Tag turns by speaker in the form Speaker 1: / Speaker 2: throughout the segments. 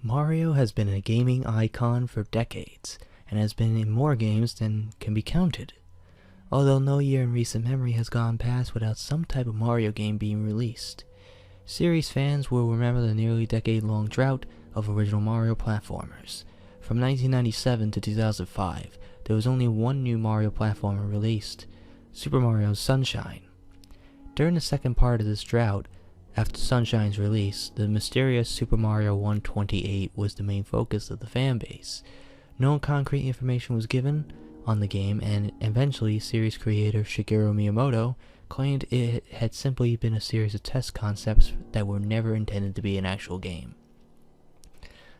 Speaker 1: Mario has been a gaming icon for decades, and has been in more games than can be counted. Although no year in recent memory has gone past without some type of Mario game being released. Series fans will remember the nearly decade-long drought of original Mario platformers. From 1997 to 2005, there was only one new Mario platformer released, Super Mario Sunshine. During the second part of this drought, after Sunshine's release, the mysterious Super Mario 128 was the main focus of the fanbase. No concrete information was given on the game, and eventually series creator Shigeru Miyamoto claimed it had simply been a series of test concepts that were never intended to be an actual game.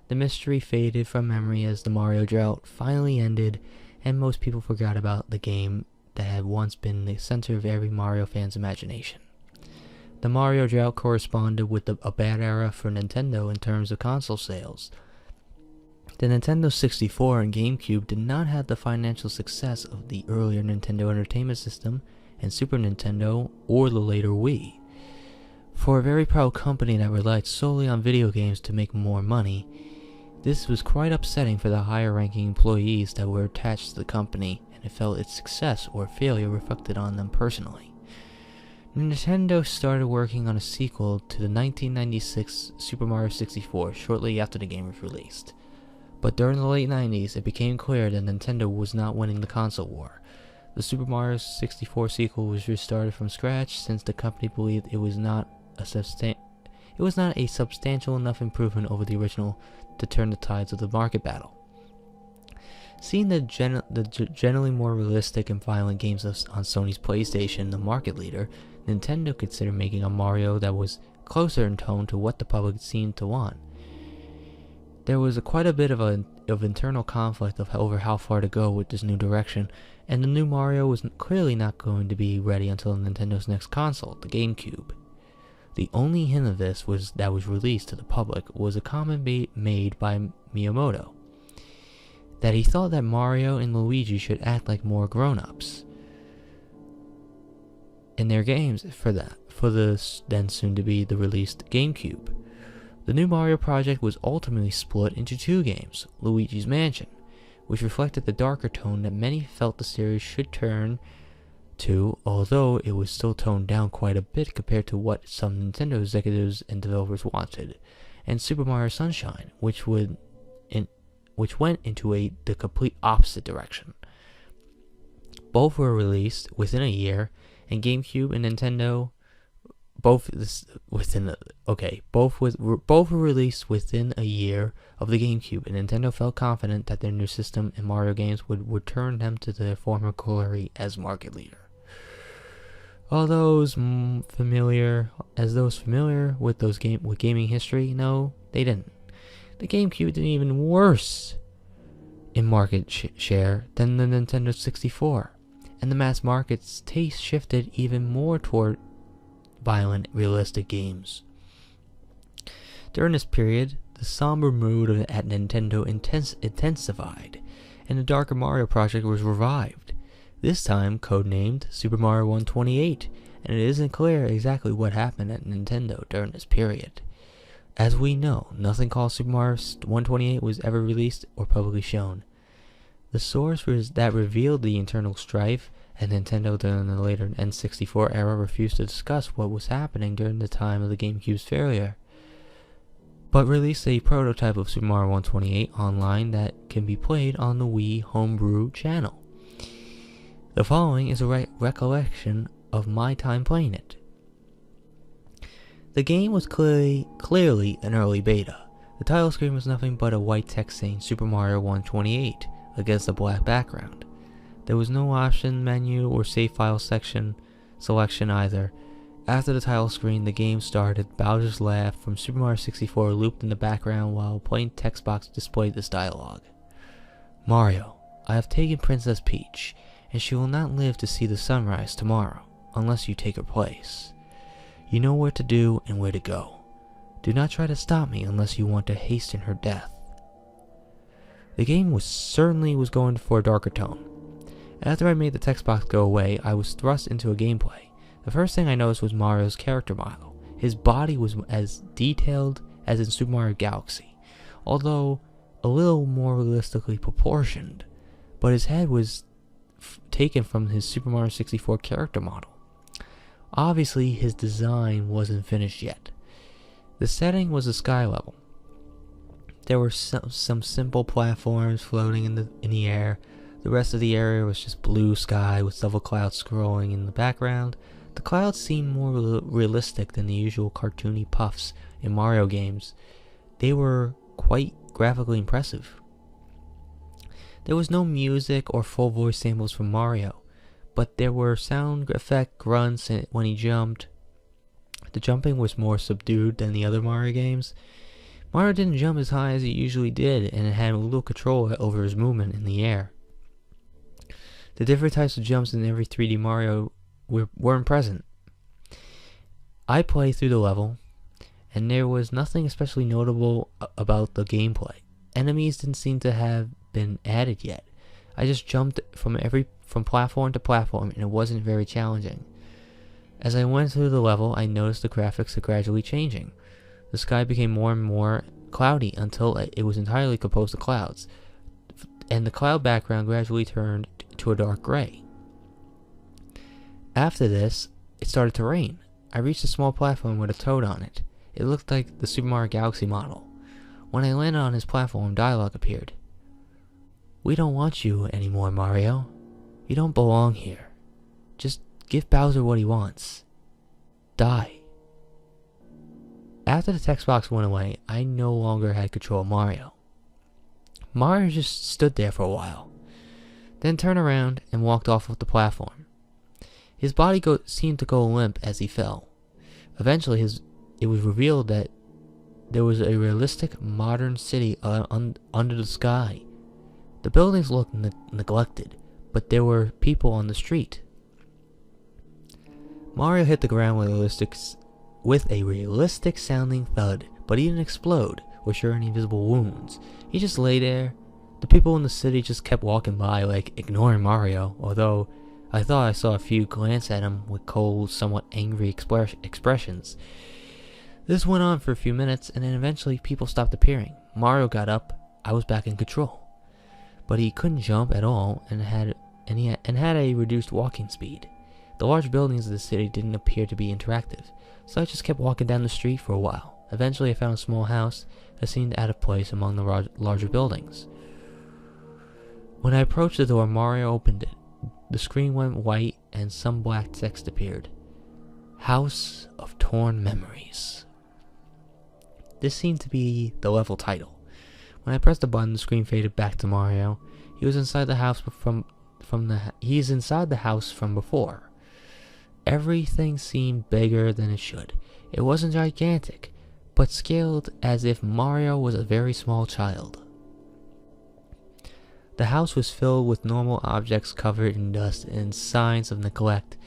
Speaker 1: The mystery faded from memory as the Mario drought finally ended, and most people forgot about the game that had once been the center of every Mario fan's imagination. The Mario drought corresponded with a bad era for Nintendo in terms of console sales. The Nintendo 64 and GameCube did not have the financial success of the earlier Nintendo Entertainment System and Super Nintendo or the later Wii. For a very proud company that relied solely on video games to make more money, this was quite upsetting for the higher-ranking employees that were attached to the company, and it felt its success or failure reflected on them personally. Nintendo started working on a sequel to the 1996 Super Mario 64 shortly after the game was released. But during the late 90s, it became clear that Nintendo was not winning the console war. The Super Mario 64 sequel was restarted from scratch since the company believed it was not a substantial enough improvement over the original to turn the tides of the market battle. Seeing the generally more realistic and violent games on Sony's PlayStation, the market leader, Nintendo considered making a Mario that was closer in tone to what the public seemed to want. There was quite a bit of internal conflict over how far to go with this new direction, and the new Mario was clearly not going to be ready until Nintendo's next console, the GameCube. The only hint of this that was released to the public was a comment made by Miyamoto, that he thought that Mario and Luigi should act like more grown-ups in their games for the then soon-to-be the released GameCube. The new Mario project was ultimately split into two games, Luigi's Mansion, which reflected the darker tone that many felt the series should turn to, although it was still toned down quite a bit compared to what some Nintendo executives and developers wanted, and Super Mario Sunshine, which went into the complete opposite direction. Both were released within a year, and GameCube and Nintendo both were released within a year of the GameCube, and Nintendo felt confident that their new system and Mario games would return them to their former glory as market leader. Those familiar with gaming history know they didn't. The GameCube did even worse in market share than the Nintendo 64, and the mass market's taste shifted even more toward violent, realistic games. During this period, the somber mood at Nintendo intensified, and the darker Mario project was revived, this time codenamed Super Mario 128, and it isn't clear exactly what happened at Nintendo during this period. As we know, nothing called Super Mario 128 was ever released or publicly shown. The source that revealed the internal strife at Nintendo during the later N64 era refused to discuss what was happening during the time of the GameCube's failure, but released a prototype of Super Mario 128 online that can be played on the Wii Homebrew channel. The following is a recollection of my time playing it. The game was clearly an early beta. The title screen was nothing but a white text saying Super Mario 128 against a black background. There was no option menu or save file selection either. After the title screen, the game started. Bowser's laugh from Super Mario 64 looped in the background while a plain text box displayed this dialogue. Mario, I have taken Princess Peach, and she will not live to see the sunrise tomorrow, unless you take her place. You know where to do and where to go. Do not try to stop me unless you want to hasten her death. The game certainly was going for a darker tone. After I made the text box go away, I was thrust into a gameplay. The first thing I noticed was Mario's character model. His body was as detailed as in Super Mario Galaxy. although a little more realistically proportioned, but his head was taken from his Super Mario 64 character model. Obviously, his design wasn't finished yet. The setting was a sky level. There were some simple platforms floating in the air. The rest of the area was just blue sky with several clouds scrolling in the background. The clouds seemed more realistic than the usual cartoony puffs in Mario games. They were quite graphically impressive. There was no music or full voice samples from Mario, but there were sound effect grunts when he jumped. The jumping was more subdued than the other Mario games. Mario didn't jump as high as he usually did, and it had little control over his movement in the air. The different types of jumps in every 3D Mario weren't present. I played through the level, and there was nothing especially notable about the gameplay. Enemies didn't seem to have been added yet. I just jumped from platform to platform, and it wasn't very challenging. As I went through the level, I noticed the graphics are gradually changing. The sky became more and more cloudy until it was entirely composed of clouds, and the cloud background gradually turned to a dark gray. After this, it started to rain. I reached a small platform with a toad on it. It looked like the Super Mario Galaxy model. When I landed on his platform, dialogue appeared. "We don't want you anymore, Mario. You don't belong here. Just give Bowser what he wants. Die." After the text box went away, I no longer had control of Mario. Mario just stood there for a while, then turned around and walked off of the platform. His body seemed to go limp as he fell. Eventually, it was revealed that there was a realistic modern city under the sky. The buildings looked neglected, but there were people on the street. Mario hit the ground with a realistic sounding thud, but he didn't explode or show any visible wounds. He just lay there. The people in the city just kept walking by, like ignoring Mario, although I thought I saw a few glance at him with cold, somewhat angry expressions. This went on for a few minutes, and then eventually people stopped appearing. Mario got up. I was back in control, but he couldn't jump at all and had a reduced walking speed. The large buildings of the city didn't appear to be interactive, so I just kept walking down the street for a while. Eventually I found a small house that seemed out of place among the larger buildings. When I approached the door, Mario opened it. The screen went white and some black text appeared. House of Torn Memories. This seemed to be the level title. When I pressed the button, the screen faded back to Mario. He was inside the house he's inside the house from before. Everything seemed bigger than it should. It wasn't gigantic, but scaled as if Mario was a very small child. The house was filled with normal objects covered in dust and signs of neglect.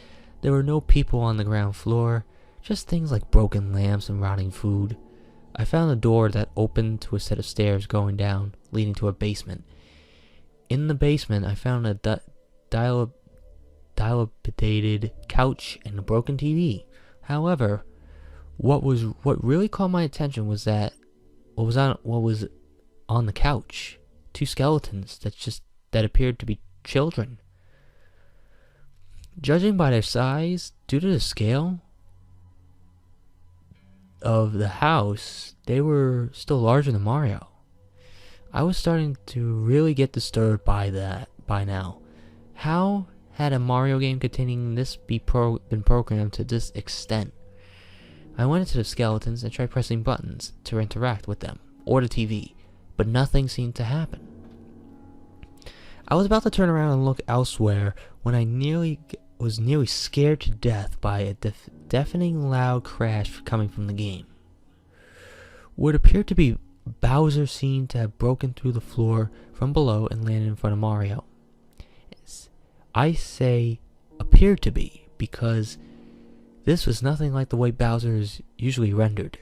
Speaker 1: There were no people on the ground floor, just things like broken lamps and rotting food. I found a door that opened to a set of stairs going down, leading to a basement. In the basement, I found a dilapidated couch and a broken TV. However, what really caught my attention was what was on the couch. Two skeletons that appeared to be children. Judging by their size, due to the scale of the house, they were still larger than Mario. I was starting to really get disturbed by that by now. How had a Mario game containing this been programmed to this extent? I went into the skeletons and tried pressing buttons to interact with them, or the TV, but nothing seemed to happen. I was about to turn around and look elsewhere when I was nearly scared to death by a deafening loud crash coming from the game. What appeared to be Bowser seemed to have broken through the floor from below and landed in front of Mario. I say appeared to be because this was nothing like the way Bowser is usually rendered.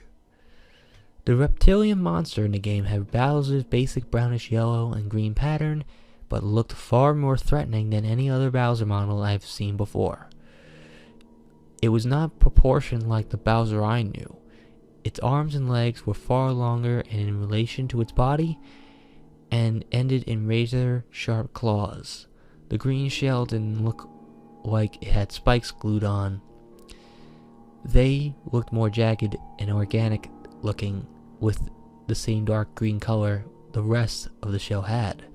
Speaker 1: The reptilian monster in the game had Bowser's basic brownish yellow and green pattern, but looked far more threatening than any other Bowser model I've seen before. It was not proportioned like the Bowser I knew. Its arms and legs were far longer in relation to its body and ended in razor-sharp claws. The green shell didn't look like it had spikes glued on. They looked more jagged and organic looking, with the same dark green color the rest of the shell had.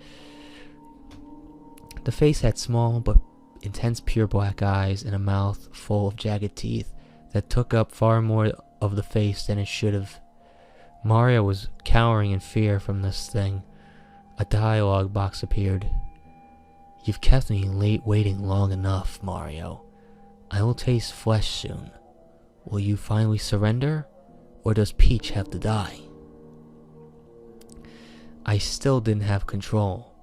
Speaker 1: The face had small but intense pure black eyes and a mouth full of jagged teeth that took up far more of the face than it should have. Mario was cowering in fear from this thing. A dialogue box appeared. "You've kept me waiting long enough, Mario. I will taste flesh soon. Will you finally surrender, or does Peach have to die?" I still didn't have control.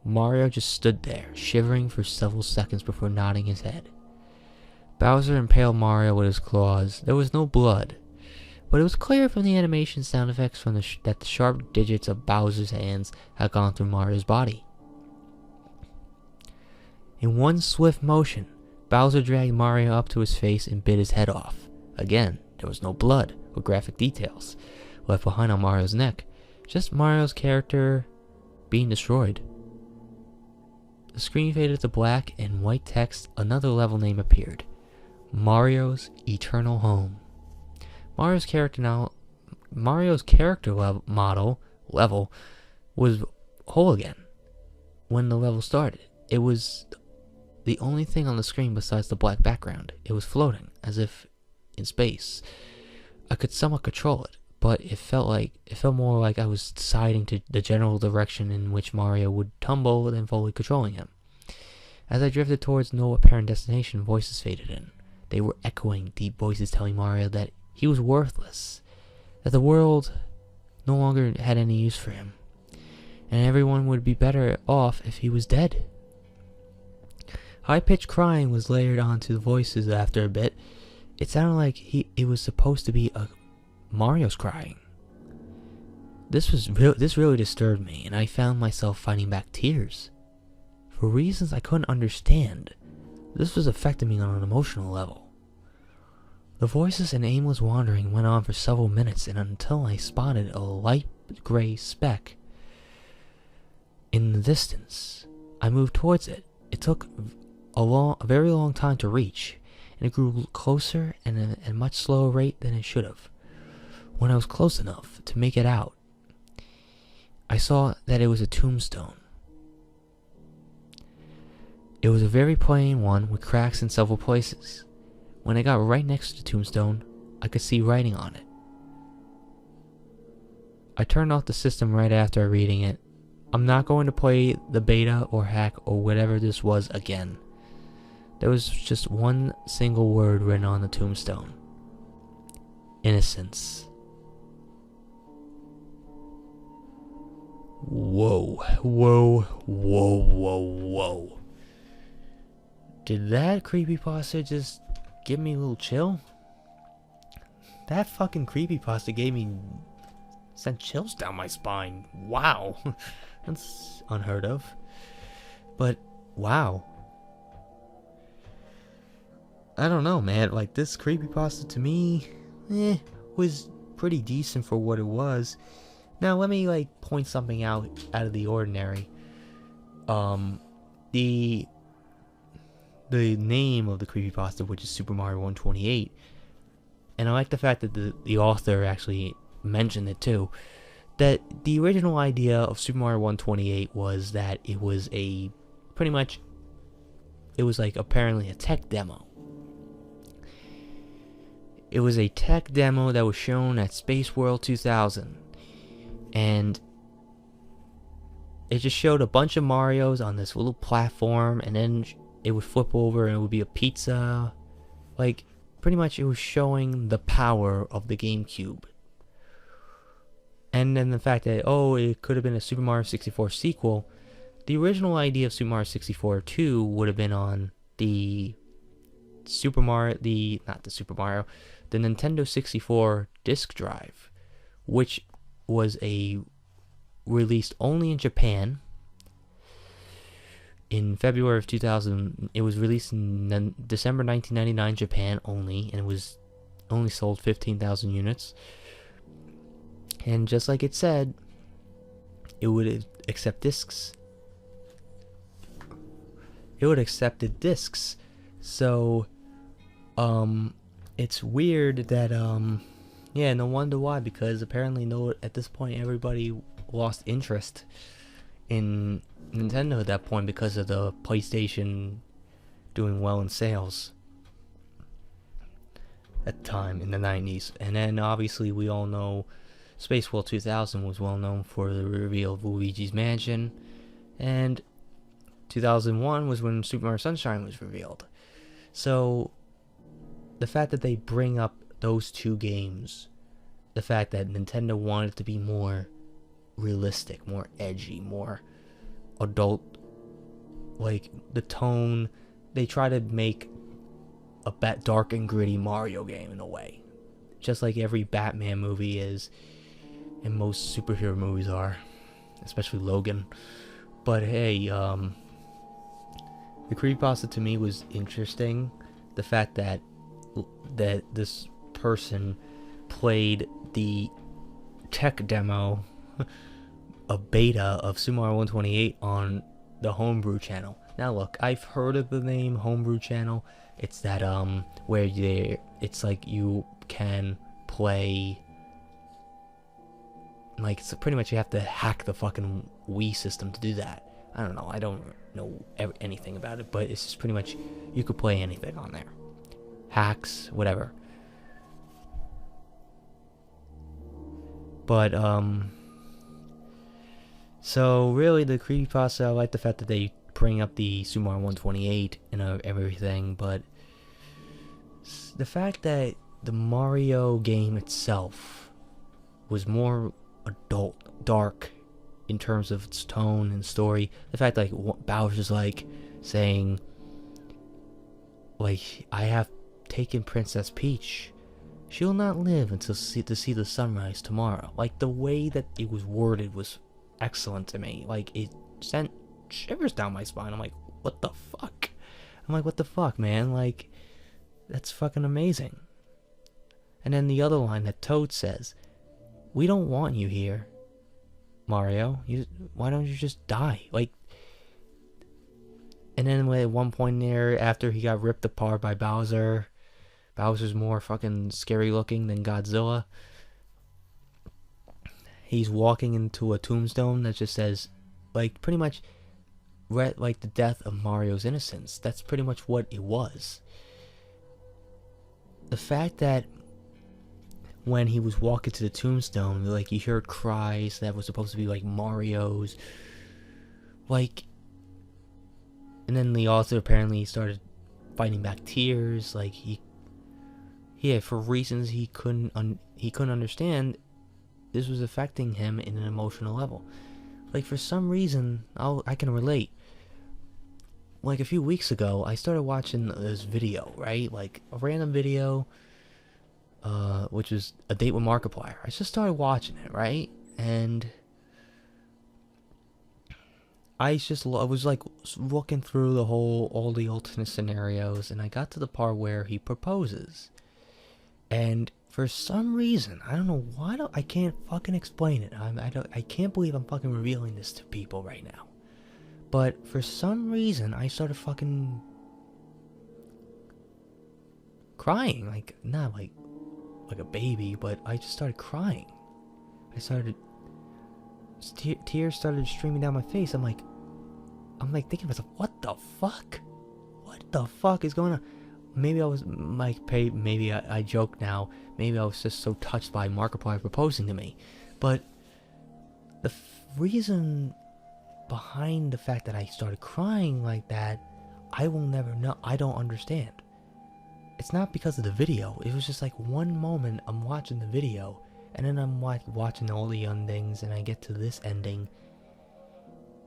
Speaker 1: Mario just stood there, shivering for several seconds before nodding his head. Bowser impaled Mario with his claws. There was no blood, but it was clear from the animation sound effects that the sharp digits of Bowser's hands had gone through Mario's body. In one swift motion, Bowser dragged Mario up to his face and bit his head off. Again, there was no blood or graphic details left behind on Mario's neck, just Mario's character being destroyed. The screen faded to black and white text. Another level name appeared. Mario's Eternal Home. Mario's character level was whole again. When the level started, it was the only thing on the screen besides the black background. It was floating, as if in space. I could somewhat control it, but it felt more like I was deciding to the general direction in which Mario would tumble than fully controlling him. As I drifted towards no apparent destination, voices faded in. They were echoing, deep voices telling Mario that he was worthless, that the world no longer had any use for him, and everyone would be better off if he was dead. High-pitched crying was layered onto the voices after a bit. It sounded like it was supposed to be Mario's crying. This really disturbed me, and I found myself fighting back tears. For reasons I couldn't understand, this was affecting me on an emotional level. The voices and aimless wandering went on for several minutes, and until I spotted a light gray speck in the distance. I moved towards it. It took a very long time to reach, and it grew closer at a much slower rate than it should have. When I was close enough to make it out, I saw that it was a tombstone. It was a very plain one with cracks in several places. When I got right next to the tombstone, I could see writing on it. I turned off the system right after reading it. I'm not going to play the beta or hack or whatever this was again. There was just one single word written on the tombstone. Innocence. Whoa, whoa, whoa, whoa, whoa. Did that creepypasta just give me a little chill? That fucking creepypasta sent chills down my spine. Wow. That's unheard of. But, wow. I don't know, man. Like, this creepypasta to me, was pretty decent for what it was. Now, let me, point something out of the ordinary. The name of the creepypasta, which is Super Mario 128, and I like the fact that the author actually mentioned it too, that the original idea of Super Mario 128 was that it was apparently a tech demo. It was a tech demo that was shown at Space World 2000, and it just showed a bunch of Marios on this little platform, and then it would flip over and it would be a pizza. Pretty much it was showing the power of the GameCube. And then the fact that, it could have been a Super Mario 64 sequel. The original idea of Super Mario 64 2 would have been on the Nintendo 64 disk drive, which was released only in Japan. In February of 2000, it was released in December 1999, Japan only, and it was only sold 15,000 units. And just like it said, it would accept discs. It would accept the discs. So, it's weird that, yeah, no wonder why, because apparently at this point everybody lost interest in Nintendo at that point because of the PlayStation doing well in sales at the time in the 90s. And then obviously we all know Space World 2000 was well known for the reveal of Luigi's Mansion, and 2001 was when Super Mario Sunshine was revealed. So the fact that they bring up those two games, the fact that Nintendo wanted to be more realistic, more edgy, more adult, like the tone, they try to make a dark and gritty Mario game in a way, just like every Batman movie is, and most superhero movies are, especially Logan. But hey, the Creepypasta to me was interesting. The fact that this person played the tech demo, a beta of Super Mario 128 on the Homebrew channel. Now look, I've heard of the name Homebrew channel. It's that where it's like you can play, like, so pretty much you have to hack the fucking Wii system to do that. I don't know. I don't know anything about it, but it's just pretty much you could play anything on there. Hacks, whatever. But so really the Creepypasta, I like the fact that they bring up the Super Mario 128 and everything, but the fact that the Mario game itself was more adult, dark in terms of its tone and story. The fact like Bowser's like saying, like, I have taken Princess Peach. She'll not live until to see the sunrise tomorrow. Like, the way that it was worded was excellent to me. Like, it sent shivers down my spine. I'm like, what the fuck? I'm like, what the fuck, man? Like, that's fucking amazing. And then the other line that Toad says, we don't want you here, Mario. Why don't you just die? Like, and then at one point there, after he got ripped apart by Bowser, Bowser's more fucking scary looking than Godzilla. He's walking into a tombstone that just says, like, pretty much, like, the death of Mario's innocence. That's pretty much what it was. The fact that when he was walking to the tombstone, like, you heard cries that was supposed to be like Mario's, like, and then the author apparently started fighting back tears, like for reasons he couldn't understand. This was affecting him in an emotional level. Like, for some reason, I can relate. Like, a few weeks ago, I started watching this video, right? Like, a random video, which was A Date with Markiplier. I just started watching it, right? And I was like looking through all the alternate scenarios, and I got to the part where he proposes. And for some reason, I don't know why, I can't fucking explain it. I can't believe I'm fucking revealing this to people right now. But for some reason, I started fucking crying. Like, not like a baby, but I just started crying. Tears started streaming down my face. I'm like thinking to myself, what the fuck? What the fuck is going on? Maybe I was like, maybe I joke now. Maybe I was just so touched by Markiplier proposing to me. But the reason behind the fact that I started crying like that, I will never know. I don't understand. It's not because of the video. It was just like one moment I'm watching the video, and then I'm like watching all the endings, and I get to this ending,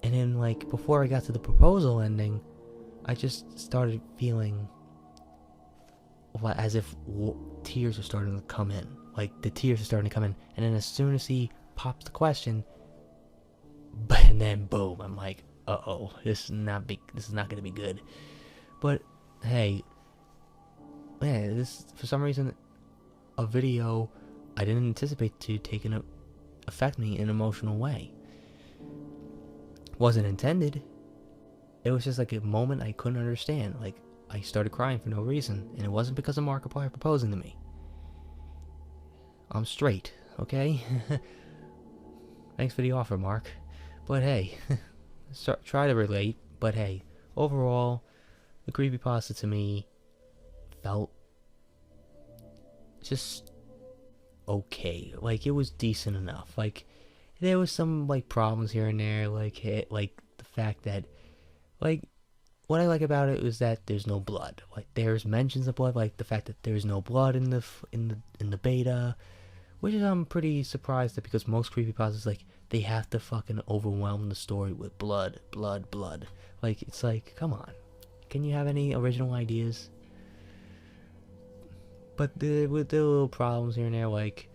Speaker 1: and then like before I got to the proposal ending, I just started feeling as if tears are starting to come in. Like, the tears are starting to come in, and then as soon as he pops the question, and then boom, I'm like, uh-oh, this is not gonna be good. But hey, man, this, for some reason, a video I didn't anticipate to taking affect me in an emotional way. Wasn't intended. It was just like a moment I couldn't understand. Like, I started crying for no reason, and it wasn't because of Markiplier proposing to me. I'm straight, okay? Thanks for the offer, Mark. But hey, try to relate. But hey, overall, the creepypasta to me felt just okay. Like, it was decent enough. Like, there was some like problems here and there. Like the fact that, like, what I like about it was that there's no blood. Like, there's mentions of blood. Like the fact that there's no blood in the beta. Which is, I'm pretty surprised at, because most creepypastas, like, they have to fucking overwhelm the story with blood. Like, it's like, come on. Can you have any original ideas? But with the little problems here and there, like,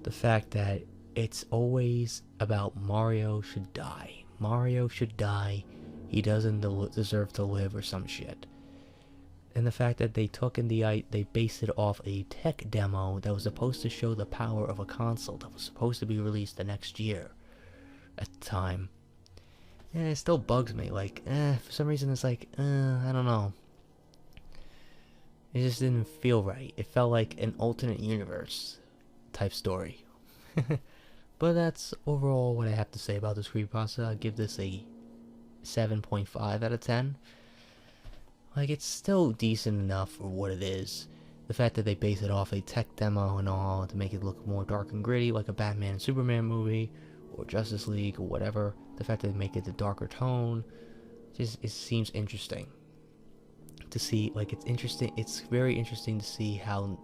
Speaker 1: the fact that it's always about Mario should die. Mario should die. He doesn't deserve to live or some shit. And the fact that they they based it off a tech demo that was supposed to show the power of a console that was supposed to be released the next year at the time. Yeah, it still bugs me. Like, for some reason it's like, I don't know. It just didn't feel right. It felt like an alternate universe type story. But that's overall what I have to say about this creepypasta. I give this a 7.5 out of 10. Like, it's still decent enough for what it is. The fact that they base it off a tech demo and all to make it look more dark and gritty, like a Batman and Superman movie, or Justice League, or whatever. The fact that they make it a darker tone, just, it seems interesting to see. Like, it's interesting. It's very interesting to see how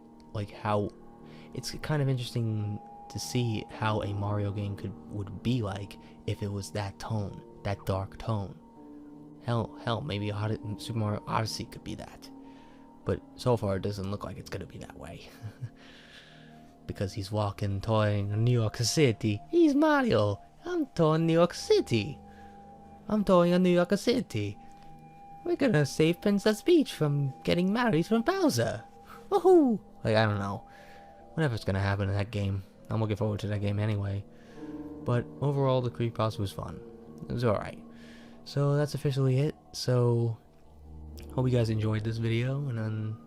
Speaker 1: it's kind of interesting to see how a Mario game would be like if it was that tone, that dark tone. Hell, maybe Super Mario Odyssey could be that. But so far, it doesn't look like it's gonna be that way. Because he's toying in New York City. He's Mario. I'm toying New York City. I'm toying in New York City. We're gonna save Princess Peach from getting married from Bowser. Woohoo! Like, I don't know. Whatever's gonna happen in that game. I'm looking forward to that game anyway. But overall, the creepypasta was fun. It was alright. So that's officially it. So hope you guys enjoyed this video, and then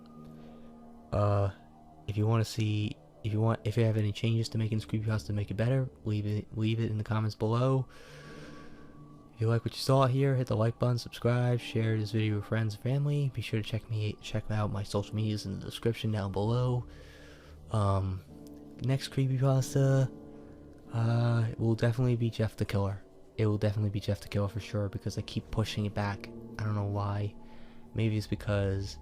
Speaker 1: if you have any changes to making this creepypasta to make it better, leave it in the comments below. If you like what you saw here, hit the like button, subscribe, share this video with friends and family. Be sure to check out my social medias in the description down below. Next creepypasta will definitely be Jeff the Killer. It will definitely be Jeff the Killer for sure, because I keep pushing it back. I don't know why. Maybe it's because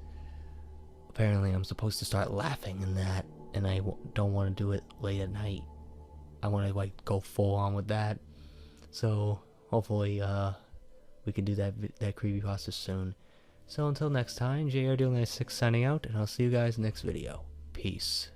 Speaker 1: apparently I'm supposed to start laughing in that, and I don't want to do it late at night. I want to like go full on with that. So hopefully we can do that creepypasta soon. So until next time, JR96 signing out, and I'll see you guys next video. Peace.